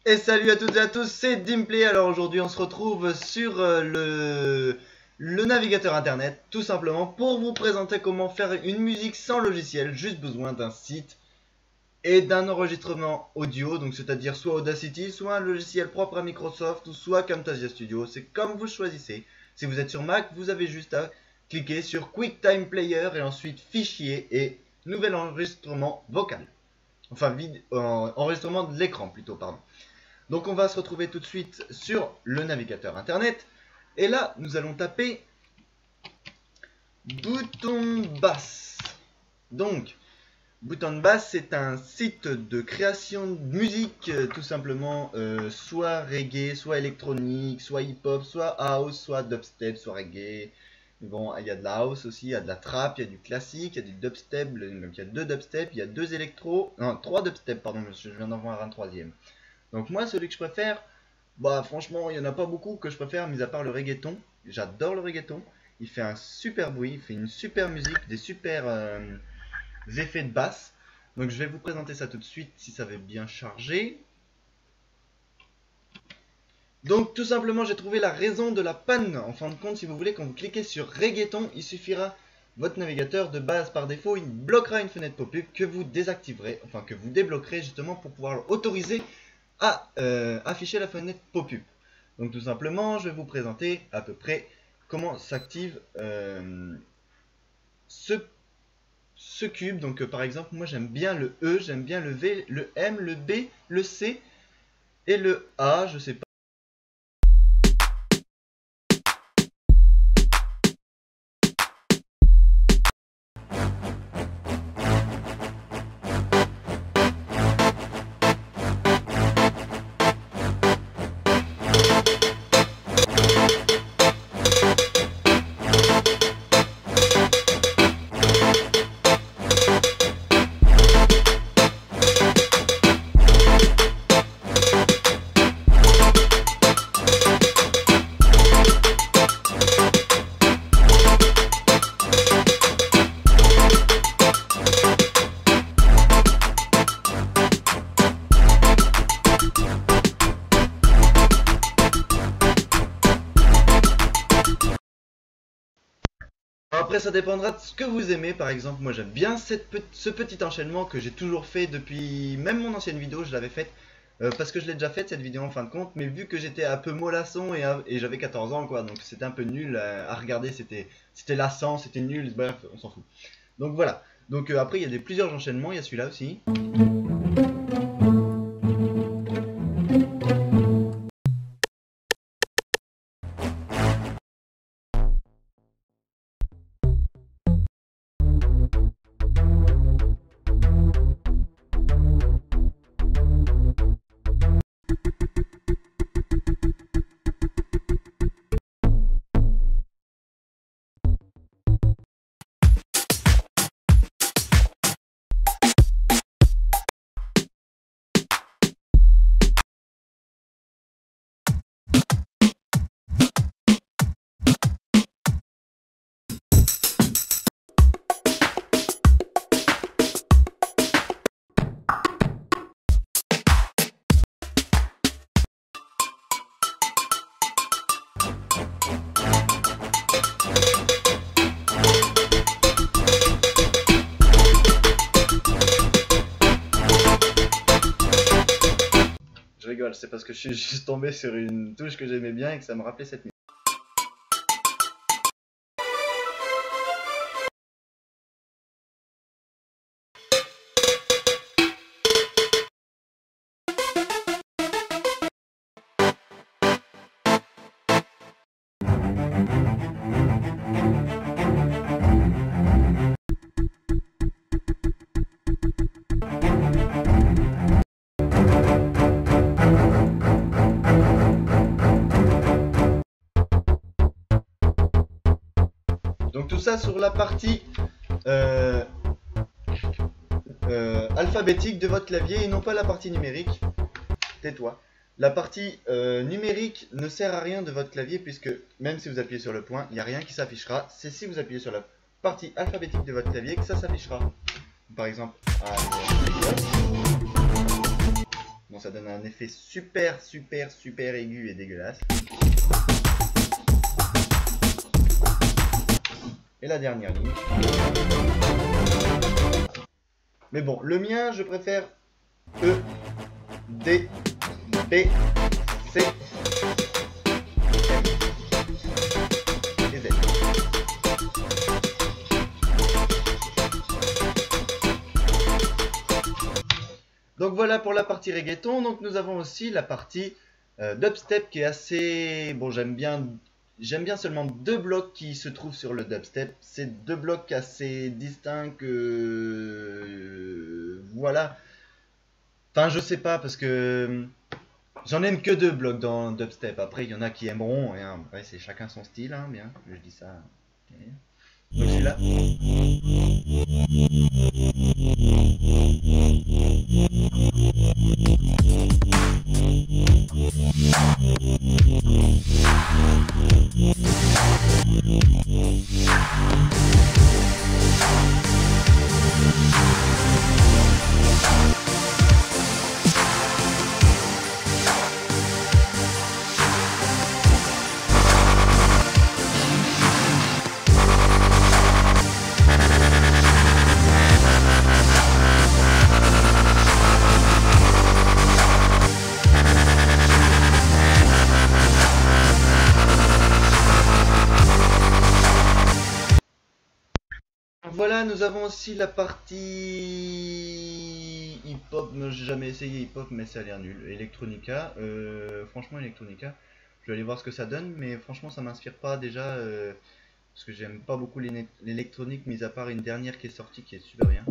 Et salut à toutes et à tous, c'est Dimplay. Alors aujourd'hui on se retrouve sur le navigateur internet, tout simplement pour vous présenter comment faire une musique sans logiciel. Juste besoin d'un site et d'un enregistrement audio, donc c'est-à-dire soit Audacity, soit un logiciel propre à Microsoft, ou soit Camtasia Studio, c'est comme vous choisissez. Si vous êtes sur Mac, vous avez juste à cliquer sur QuickTime Player et ensuite Fichier et Nouvel enregistrement vocal. Enfin, enregistrement de l'écran plutôt, pardon. Donc on va se retrouver tout de suite sur le navigateur internet. Et là, nous allons taper Bouton Bass. Donc, Bouton Bass, c'est un site de création de musique, tout simplement, soit reggae, soit électronique, soit hip-hop, soit house, soit dubstep, soit reggae. Bon, il y a de la house aussi, il y a de la trap, il y a du classique, il y a du dubstep, donc il y a deux dubstep, il y a deux électro, non, trois dubstep, pardon, je viens d'en voir un troisième. Donc moi, celui que je préfère, bah franchement, il n'y en a pas beaucoup que je préfère, mis à part le reggaeton. J'adore le reggaeton. Il fait un super bruit, il fait une super musique, des super effets de basse. Donc je vais vous présenter ça tout de suite, si ça va bien charger. Donc tout simplement, j'ai trouvé la raison de la panne. En fin de compte, si vous voulez, quand vous cliquez sur reggaeton, il suffira, votre navigateur de base par défaut, il bloquera une fenêtre pop-up que vous désactiverez, enfin que vous débloquerez justement pour pouvoir autoriser à afficher la fenêtre pop-up. Donc tout simplement, je vais vous présenter à peu près comment s'active ce cube. Donc par exemple, moi j'aime bien le E, j'aime bien le V, le M, le B, le C et le A, je sais pas. Après ça dépendra de ce que vous aimez. Par exemple, moi j'aime bien ce petit enchaînement que j'ai toujours fait depuis même mon ancienne vidéo, je l'avais faite parce que je l'ai déjà faite cette vidéo en fin de compte, mais vu que j'étais un peu mollasson et j'avais 14 ans quoi, donc c'était un peu nul à regarder, c'était lassant, c'était nul, bref on s'en fout. Donc voilà, donc après il y a plusieurs enchaînements, il y a celui-là aussi. Je rigole, c'est parce que je suis juste tombé sur une touche que j'aimais bien et que ça me rappelait cette musique. Donc tout ça sur la partie alphabétique de votre clavier et non pas la partie numérique. Tais-toi. La partie numérique ne sert à rien de votre clavier puisque même si vous appuyez sur le point, il n'y a rien qui s'affichera. C'est si vous appuyez sur la partie alphabétique de votre clavier que ça s'affichera. Par exemple, Bon, ça donne un effet super aigu et dégueulasse. Et la dernière ligne. Mais bon, le mien, je préfère E, D, B, C, F et Z. Donc voilà pour la partie reggaeton. Donc nous avons aussi la partie dubstep qui est assez... Bon, j'aime bien seulement deux blocs qui se trouvent sur le dubstep. C'est deux blocs assez distincts. Voilà. Enfin, je sais pas parce que j'en aime que deux blocs dans dubstep. Après, il y en a qui aimeront. Hein. Après, c'est chacun son style. Hein, bien, je dis ça. Okay. Donc celui-là. Voilà, nous avons aussi la partie hip-hop. J'ai jamais essayé hip-hop, mais ça a l'air nul. Electronica, franchement, Electronica, je vais aller voir ce que ça donne, mais franchement, ça m'inspire pas déjà parce que j'aime pas beaucoup l'électronique, mis à part une dernière qui est sortie qui est super bien.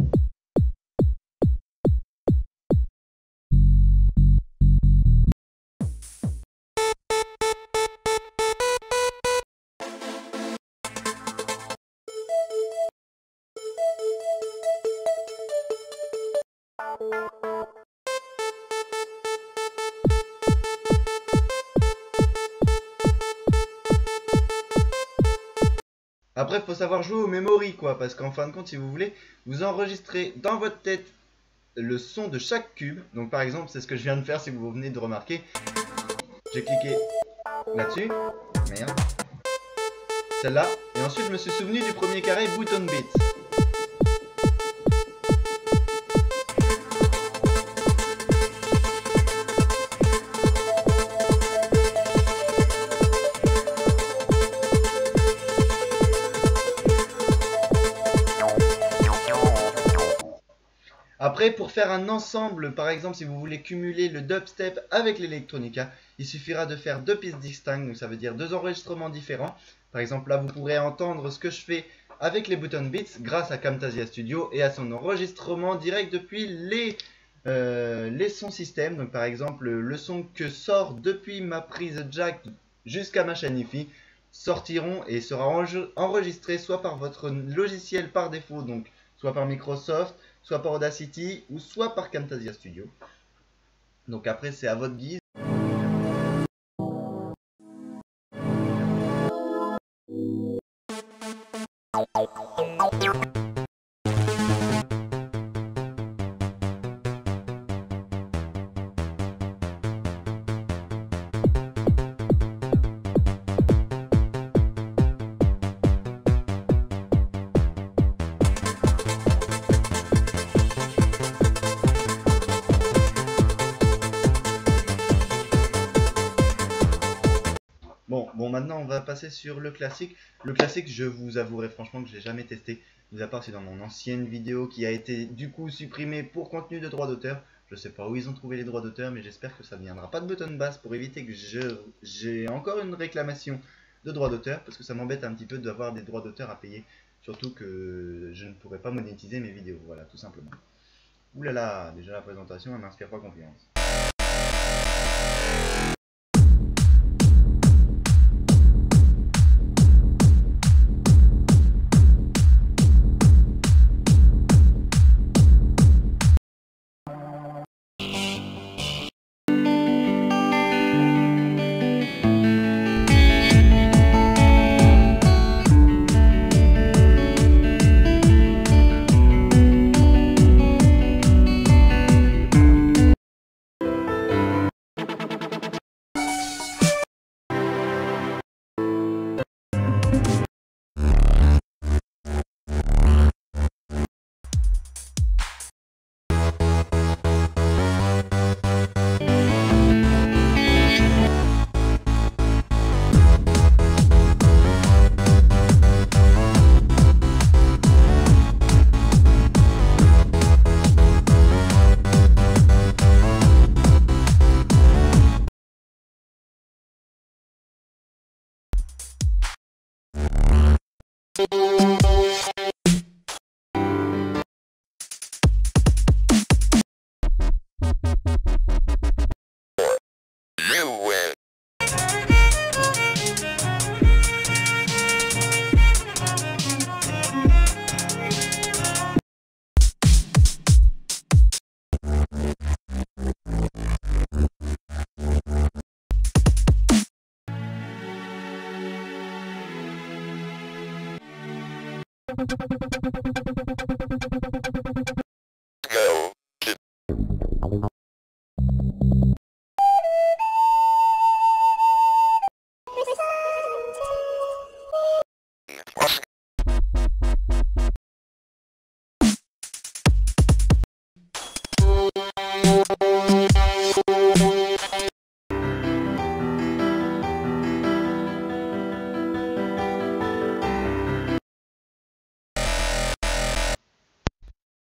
Après, il faut savoir jouer au memory, quoi, parce qu'en fin de compte, si vous voulez, vous enregistrez dans votre tête le son de chaque cube. Donc, par exemple, c'est ce que je viens de faire si vous venez de remarquer. J'ai cliqué là-dessus. Merde. Celle-là. Et ensuite, je me suis souvenu du premier carré Button Beat. Après, pour faire un ensemble, par exemple, si vous voulez cumuler le dubstep avec l'electronica, il suffira de faire deux pistes distinctes, donc ça veut dire deux enregistrements différents. Par exemple, là, vous pourrez entendre ce que je fais avec les Button Beats grâce à Camtasia Studio et à son enregistrement direct depuis les sons système. Donc, par exemple, le son que sort depuis ma prise jack jusqu'à ma chaîne hi-fi sortiront et sera enregistré soit par votre logiciel par défaut, donc soit par Microsoft, soit par Audacity ou soit par Camtasia Studio. Donc après c'est à votre guise. Bon, maintenant on va passer sur le classique. Le classique, je vous avouerai franchement que je l'ai jamais testé, mis à part c'est dans mon ancienne vidéo qui a été du coup supprimée pour contenu de droit d'auteur. Je sais pas où ils ont trouvé les droits d'auteur, mais j'espère que ça ne viendra pas de Button Bass pour éviter que j'ai encore une réclamation de droit d'auteur, parce que ça m'embête un petit peu d'avoir des droits d'auteur à payer, surtout que je ne pourrais pas monétiser mes vidéos, voilà, tout simplement. Ouh là là, déjà la présentation, elle m'inspire pas confiance.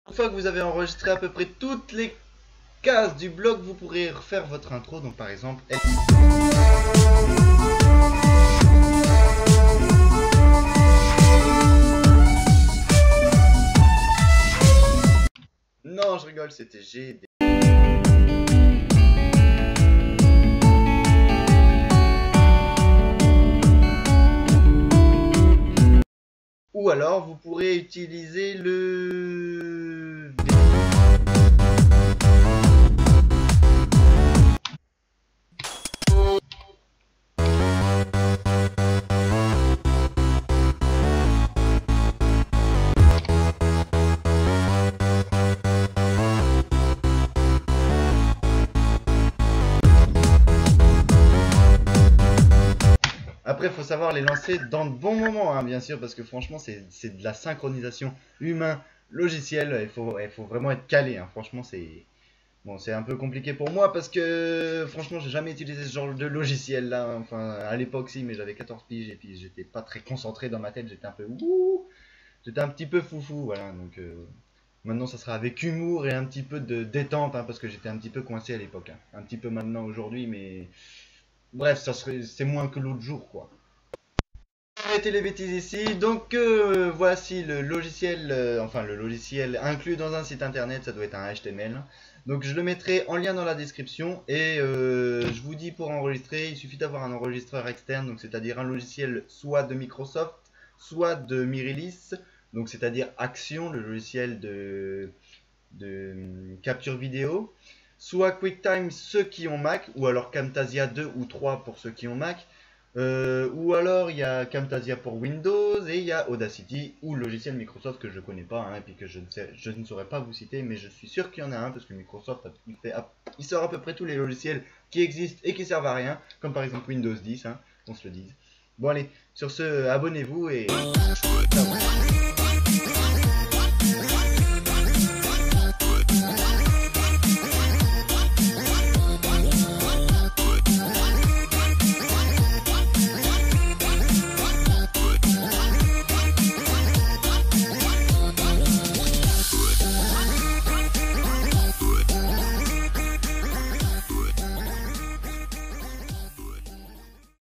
Une fois que vous avez enregistré à peu près toutes les cases du bloc, vous pourrez refaire votre intro. Donc par exemple, non, je rigole, c'était G. Ou alors, vous pourrez utiliser le... Après, il faut savoir les lancer dans de bons moments, hein, bien sûr, parce que franchement, c'est de la synchronisation humain-logiciel. Il faut vraiment être calé, hein. Franchement, c'est un peu compliqué pour moi parce que franchement, j'ai jamais utilisé ce genre de logiciel là. Enfin, à l'époque, si, mais j'avais 14 piges et puis j'étais pas très concentré dans ma tête. J'étais un peu j'étais un petit peu foufou, voilà. Donc maintenant, ça sera avec humour et un petit peu de détente, hein, parce que j'étais un petit peu coincé à l'époque, hein. Un petit peu maintenant aujourd'hui, mais bref, c'est moins que l'autre jour, quoi. Arrêtez les bêtises ici. Donc voici le logiciel, enfin le logiciel inclus dans un site internet, ça doit être un HTML. Donc je le mettrai en lien dans la description et je vous dis pour enregistrer, il suffit d'avoir un enregistreur externe, donc c'est-à-dire un logiciel soit de Microsoft, soit de Mirelis, donc c'est-à-dire Action, le logiciel de capture vidéo, soit QuickTime ceux qui ont Mac, ou alors Camtasia 2 ou 3 pour ceux qui ont Mac. Ou alors il y a Camtasia pour Windows et il y a Audacity ou logiciel Microsoft que je connais pas, hein, et puis que je ne saurais pas vous citer, mais je suis sûr qu'il y en a un parce que Microsoft il sort à peu près tous les logiciels qui existent et qui servent à rien, comme par exemple Windows 10, hein, on se le dise. Bon allez, sur ce, abonnez-vous et ciao.